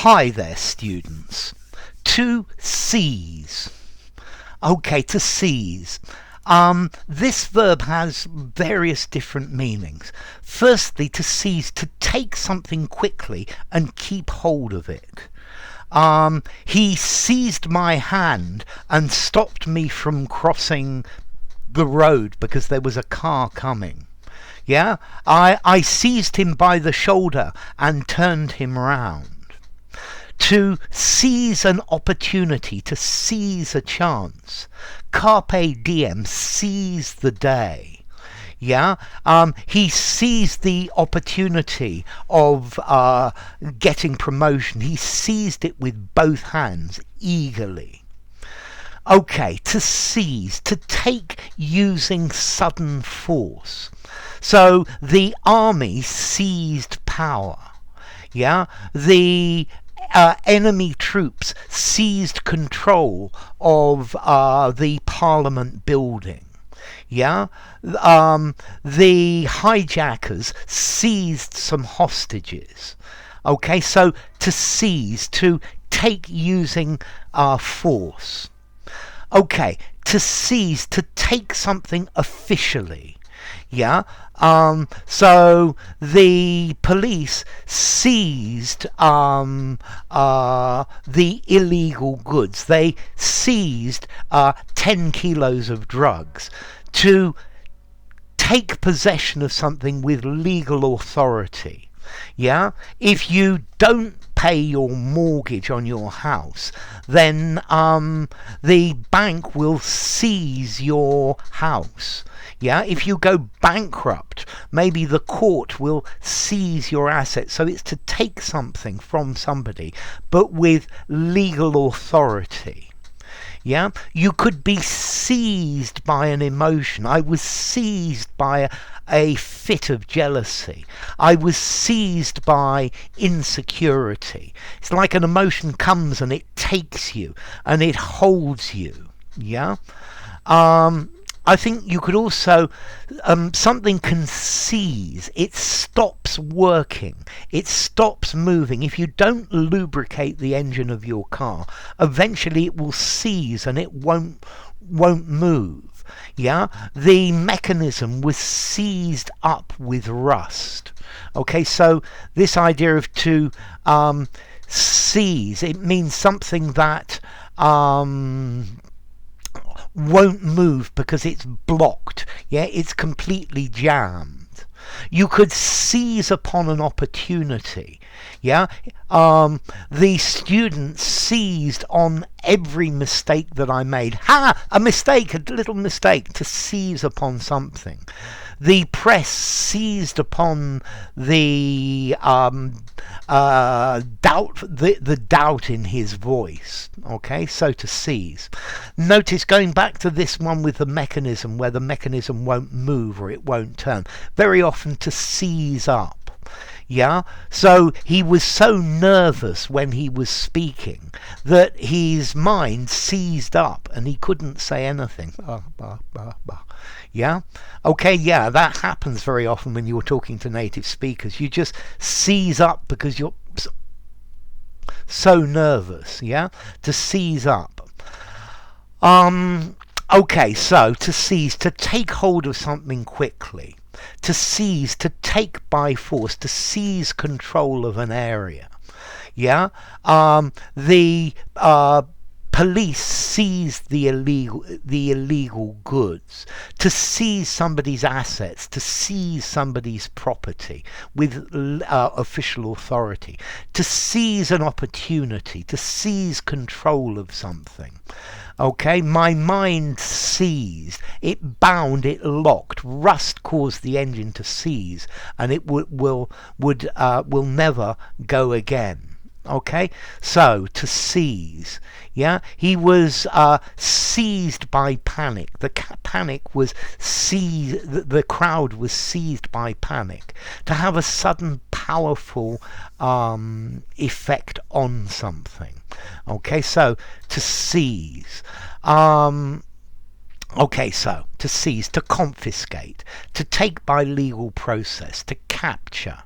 Hi there, students. To seize. Okay, to seize. This verb has various different meanings. Firstly, to seize, to take something quickly and keep hold of it. He seized my hand and stopped me from crossing the road because there was a car coming. Yeah, I seized him by the shoulder and turned him round. To seize an opportunity, to seize a chance. Carpe diem, seize the day. Yeah, he seized the opportunity of getting promotion. He seized it with both hands, eagerly. Okay, to seize, to take using sudden force. So the army seized power. Yeah, the enemy troops seized control of the Parliament building. Yeah, the hijackers seized some hostages. Okay, so to seize, to take using force. Okay, to seize, to take something officially. Yeah, so the police seized the illegal goods. They seized 10 kilos of drugs. To take possession of something with legal authority. Yeah, if you don't pay your mortgage on your house, then the bank will seize your house. Yeah, if you go bankrupt, maybe the court will seize your assets. So it's to take something from somebody, but with legal authority. Yeah, you could be seized by an emotion. I was seized by a fit of jealousy. I was seized by insecurity. It's like an emotion comes and it takes you and it holds you. Yeah. I think you could also, something can seize. It stops working. It stops moving. If you don't lubricate the engine of your car, eventually it will seize and it won't move. Yeah, the mechanism was seized up with rust. Okay, so this idea of to seize, it means something that won't move because it's blocked. Yeah, it's completely jammed. You could seize upon an opportunity. Yeah, the students seized on every mistake that I made. A mistake, a little mistake, to seize upon something. The press seized upon the doubt, the doubt in his voice. Okay, so to seize. Notice, going back to this one with the mechanism, where the mechanism won't move or it won't turn. Very often to seize up. Yeah, so he was so nervous when he was speaking that his mind seized up and he couldn't say anything. Yeah, okay, yeah, that happens very often when you're talking to native speakers. You just seize up because you're so nervous. Yeah, to seize up. Okay, so to seize, to take hold of something quickly. To seize, to take by force, to seize control of an area. Yeah, the police seized the illegal goods. To seize somebody's assets, to seize somebody's property with official authority. To seize an opportunity, to seize control of something. Okay, my mind seized, it bound, it locked. Rust caused the engine to seize, and it will never go again. Okay, so to seize. Yeah, he was seized by panic. The panic was seized. The crowd was seized by panic. To have a sudden, powerful effect on something. Okay, so to seize. Okay, so to seize, to confiscate, to take by legal process, to capture.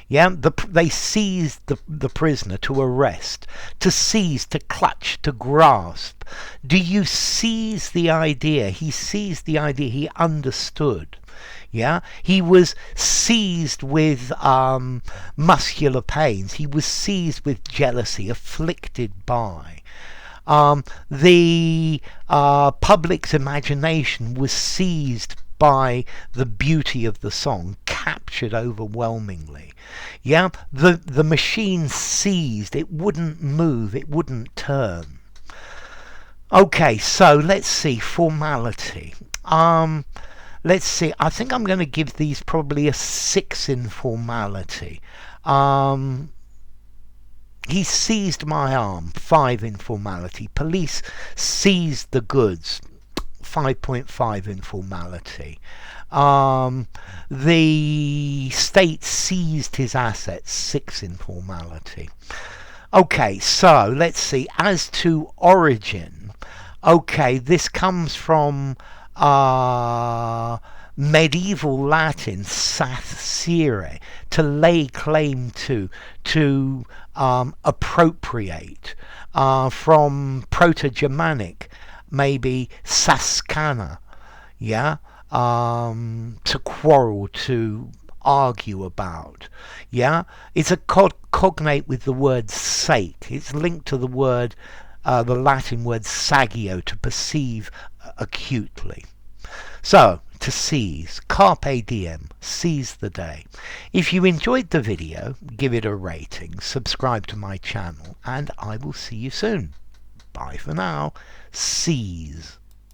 Yeah, they seized the prisoner, to arrest, to seize, to clutch, to grasp. Do you seize the idea? He seized the idea, he understood. Yeah, he was seized with muscular pains, he was seized with jealousy, afflicted by. The public's imagination was seized by the beauty of the song, captured overwhelmingly. Yeah, the machine seized, it wouldn't move, it wouldn't turn. Okay, so let's see, formality. Let's see, I think I'm going to give these probably a 6 in formality. He seized my arm, 5 in formality. Police seized the goods, 5.5 in formality. The state seized his assets, 6 in formality. Okay, so let's see. As to origin, okay, this comes from medieval Latin, sathsire, to lay claim to appropriate, from Proto-Germanic, maybe saskana, yeah, to quarrel, to argue about. Yeah, it's a cognate with the word sake. It's linked to the word, the Latin word sagio, to perceive acutely. So, to seize, carpe diem, seize the day. If you enjoyed the video, give it a rating, subscribe to my channel, and I will see you soon. Bye for now. Seize.